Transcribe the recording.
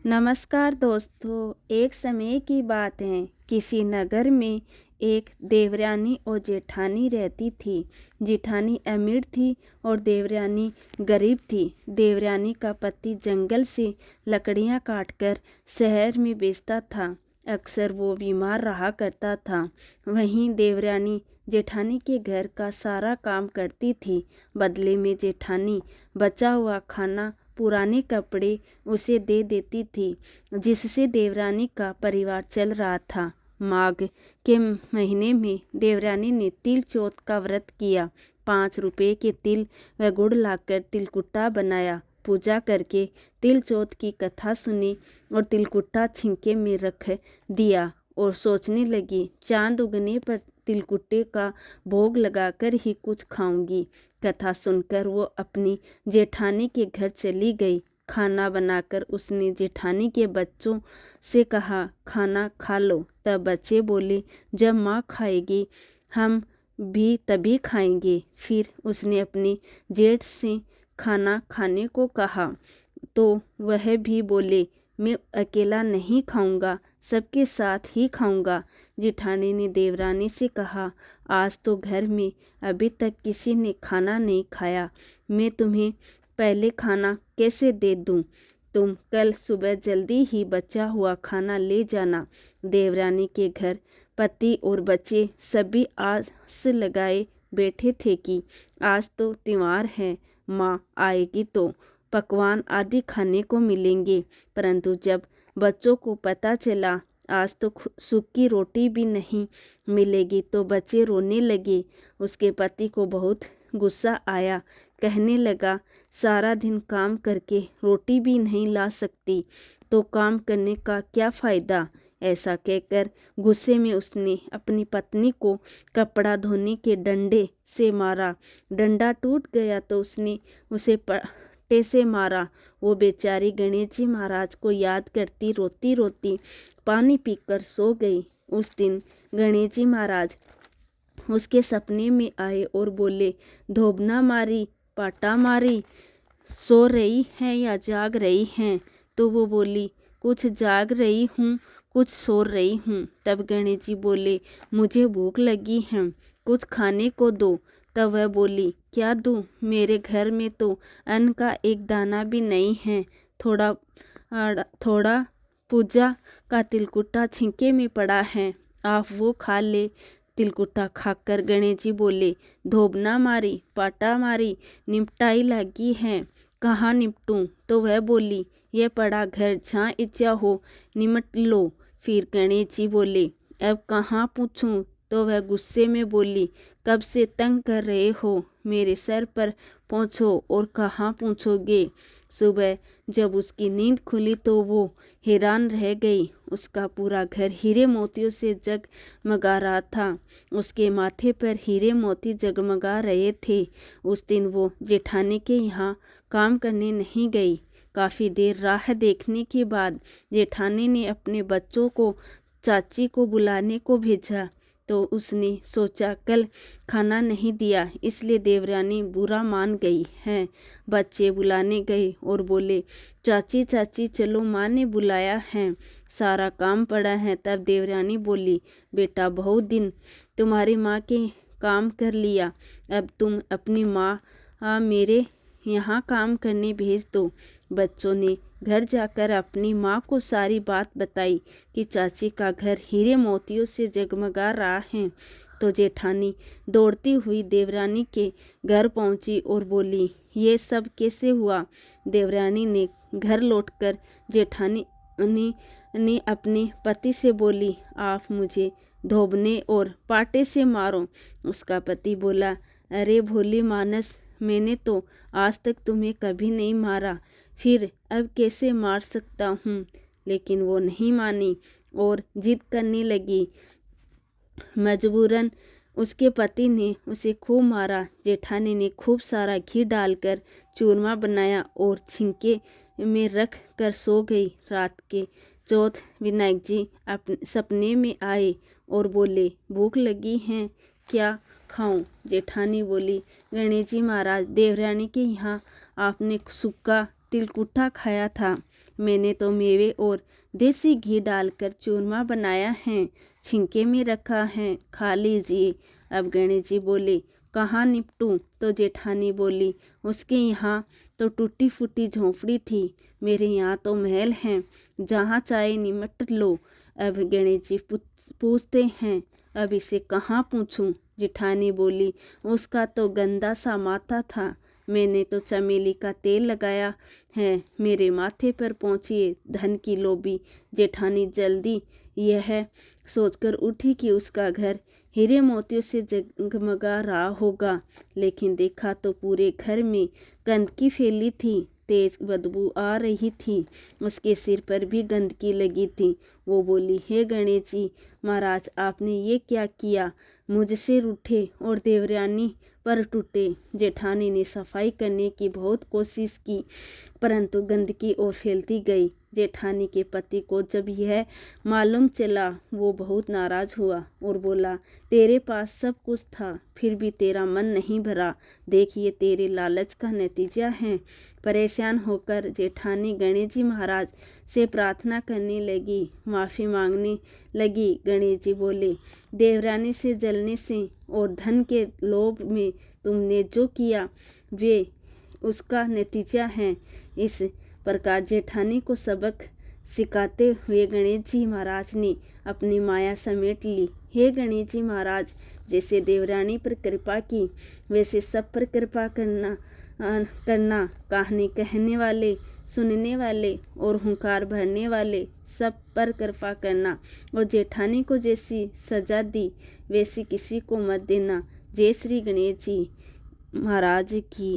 नमस्कार दोस्तों। एक समय की बात है, किसी नगर में एक देवरानी और जेठानी रहती थी। जेठानी अमीर थी और देवरानी गरीब थी। देवरानी का पति जंगल से लकड़ियां काटकर शहर में बेचता था। अक्सर वो बीमार रहा करता था। वहीं देवरानी जेठानी के घर का सारा काम करती थी। बदले में जेठानी बचा हुआ खाना, पुराने कपड़े उसे दे देती थी, जिससे देवरानी का परिवार चल रहा था। माघ के महीने में देवरानी ने तिल चौथ का व्रत किया। 5 रुपए के तिल व गुड़ लाकर तिलकुट्टा बनाया। पूजा करके तिल चौथ की कथा सुनी और तिलकुट्टा छिंके में रख दिया और सोचने लगी, चांद उगने पर तिलकुट्टे का भोग लगाकर ही कुछ खाऊंगी। कथा सुनकर वो अपनी जेठानी के घर चली गई। खाना बनाकर उसने जेठानी के बच्चों से कहा, खाना खा लो। तब बच्चे बोले, जब माँ खाएगी हम भी तभी खाएंगे। फिर उसने अपनी जेठ से खाना खाने को कहा तो वह भी बोले, मैं अकेला नहीं खाऊंगा, सबके साथ ही खाऊंगा। जेठानी ने देवरानी से कहा, आज तो घर में अभी तक किसी ने खाना नहीं खाया, मैं तुम्हें पहले खाना कैसे दे दूं? तुम कल सुबह जल्दी ही बचा हुआ खाना ले जाना। देवरानी के घर पति और बच्चे सभी आस लगाए बैठे थे कि आज तो त्योहार है, माँ आएगी तो पकवान आदि खाने को मिलेंगे। परंतु जब बच्चों को पता चला आज तो सूखी रोटी भी नहीं मिलेगी तो बच्चे रोने लगे। उसके पति को बहुत गुस्सा आया। कहने लगा, सारा दिन काम करके रोटी भी नहीं ला सकती तो काम करने का क्या फ़ायदा। ऐसा कहकर गुस्से में उसने अपनी पत्नी को कपड़ा धोने के डंडे से मारा। डंडा टूट गया तो उसने उसे पट्टे से मारा। वो बेचारी गणेश जी महाराज को याद करती रोती रोती पानी पीकर सो गई। उस दिन गणेश जी महाराज उसके सपने में आए और बोले, धोबना मारी, पाटा मारी, सो रही हैं या जाग रही हैं? तो वो बोली, कुछ जाग रही हूँ, कुछ सो रही हूँ। तब गणेश जी बोले, मुझे भूख लगी है, कुछ खाने को दो। तब वह बोली, क्या दूँ? मेरे घर में तो अन्न का एक दाना भी नहीं है। थोड़ा पूजा का तिलकुट्टा छिंके में पड़ा है, आप वो खा ले। तिलकुट्टा खाकर गणेश जी बोले, धोबना मारी, पाटा मारी, निपटाई लगी है, कहाँ निपटूं? तो वह बोली, यह पड़ा घर, जहाँ इच्छा हो निमट लो। फिर गणेश जी बोले, अब कहाँ पूछूं? तो वह गुस्से में बोली, कब से तंग कर रहे हो, मेरे सर पर पहुँचो और कहाँ पूछोगे। सुबह जब उसकी नींद खुली तो वो हैरान रह गई। उसका पूरा घर हीरे मोतियों से जगमगा रहा था। उसके माथे पर हीरे मोती जगमगा रहे थे। उस दिन वो जेठानी के यहाँ काम करने नहीं गई। काफ़ी देर राह देखने के बाद जेठानी ने अपने बच्चों को चाची को बुलाने को भेजा तो उसने सोचा कल खाना नहीं दिया इसलिए देवरानी बुरा मान गई है। बच्चे बुलाने गए और बोले, चाची चाची चलो, माँ ने बुलाया है, सारा काम पड़ा है। तब देवरानी बोली, बेटा बहुत दिन तुम्हारी माँ के काम कर लिया, अब तुम अपनी माँ मेरे यहाँ काम करने भेज दो। बच्चों ने घर जाकर अपनी माँ को सारी बात बताई कि चाची का घर हीरे मोतियों से जगमगा रहा है। तो जेठानी दौड़ती हुई देवरानी के घर पहुंची और बोली, ये सब कैसे हुआ? देवरानी ने घर लौटकर जेठानी ने अपने पति से बोली, आप मुझे धोबने और पाटे से मारो। उसका पति बोला, अरे भोली मानस, मैंने तो आज तक तुम्हें कभी नहीं मारा, फिर अब कैसे मार सकता हूँ। लेकिन वो नहीं मानी और जिद करने लगी। मजबूरन उसके पति ने उसे खूब मारा। जेठानी ने खूब सारा घी डालकर चूरमा बनाया और छिंके में रख कर सो गई। रात के चौथ विनायक जी सपने में आए और बोले, भूख लगी है, क्या खाऊं? जेठानी बोली, गणेश जी महाराज, देवरानी के यहाँ आपने सूखा तिलकुट्टा खाया था, मैंने तो मेवे और देसी घी डालकर चूरमा बनाया है, छिंके में रखा है, खा लीजिए। अब गणेश जी बोले, कहाँ निपटूं? तो जेठानी बोली, उसके यहाँ तो टूटी फूटी झोंपड़ी थी, मेरे यहाँ तो महल हैं, जहाँ चाहे निमट लो। अब गणेश जी पूछते हैं, अब इसे कहाँ पूछूं? जेठानी बोली, उसका तो गंदा सा माथा था, मैंने तो चमेली का तेल लगाया है, मेरे माथे पर पहुँचिए, धन की लोभी। जेठानी जल्दी यह सोचकर उठी कि उसका घर हीरे मोतियों से जगमगा रहा होगा, लेकिन देखा तो पूरे घर में गंदगी फैली थी, तेज बदबू आ रही थी, उसके सिर पर भी गंदगी लगी थी। वो बोली, हे गणेश जी महाराज, आपने ये क्या किया? मुझसे रूठे और देवरानी पर टूटे। जेठानी ने सफाई करने की बहुत कोशिश की, परंतु गंदगी और फैलती गई। जेठानी के पति को जब यह मालूम चला, वो बहुत नाराज हुआ और बोला, तेरे पास सब कुछ था, फिर भी तेरा मन नहीं भरा, देखिए तेरे लालच का नतीजा है। परेशान होकर जेठानी गणेश जी महाराज से प्रार्थना करने लगी, माफ़ी मांगने लगी। गणेश जी बोले, देवरानी से जलने से और धन के लोभ में तुमने जो किया वे उसका नतीजा है। इस प्रकार जेठानी को सबक सिखाते हुए गणेश जी महाराज ने अपनी माया समेट ली। हे गणेश जी महाराज, जैसे देवरानी पर कृपा की, वैसे सब पर कृपा करना कहानी कहने वाले, सुनने वाले और हुंकार भरने वाले सब पर कृपा करना, और जेठानी को जैसी सजा दी वैसी किसी को मत देना। जय श्री गणेश जी महाराज की।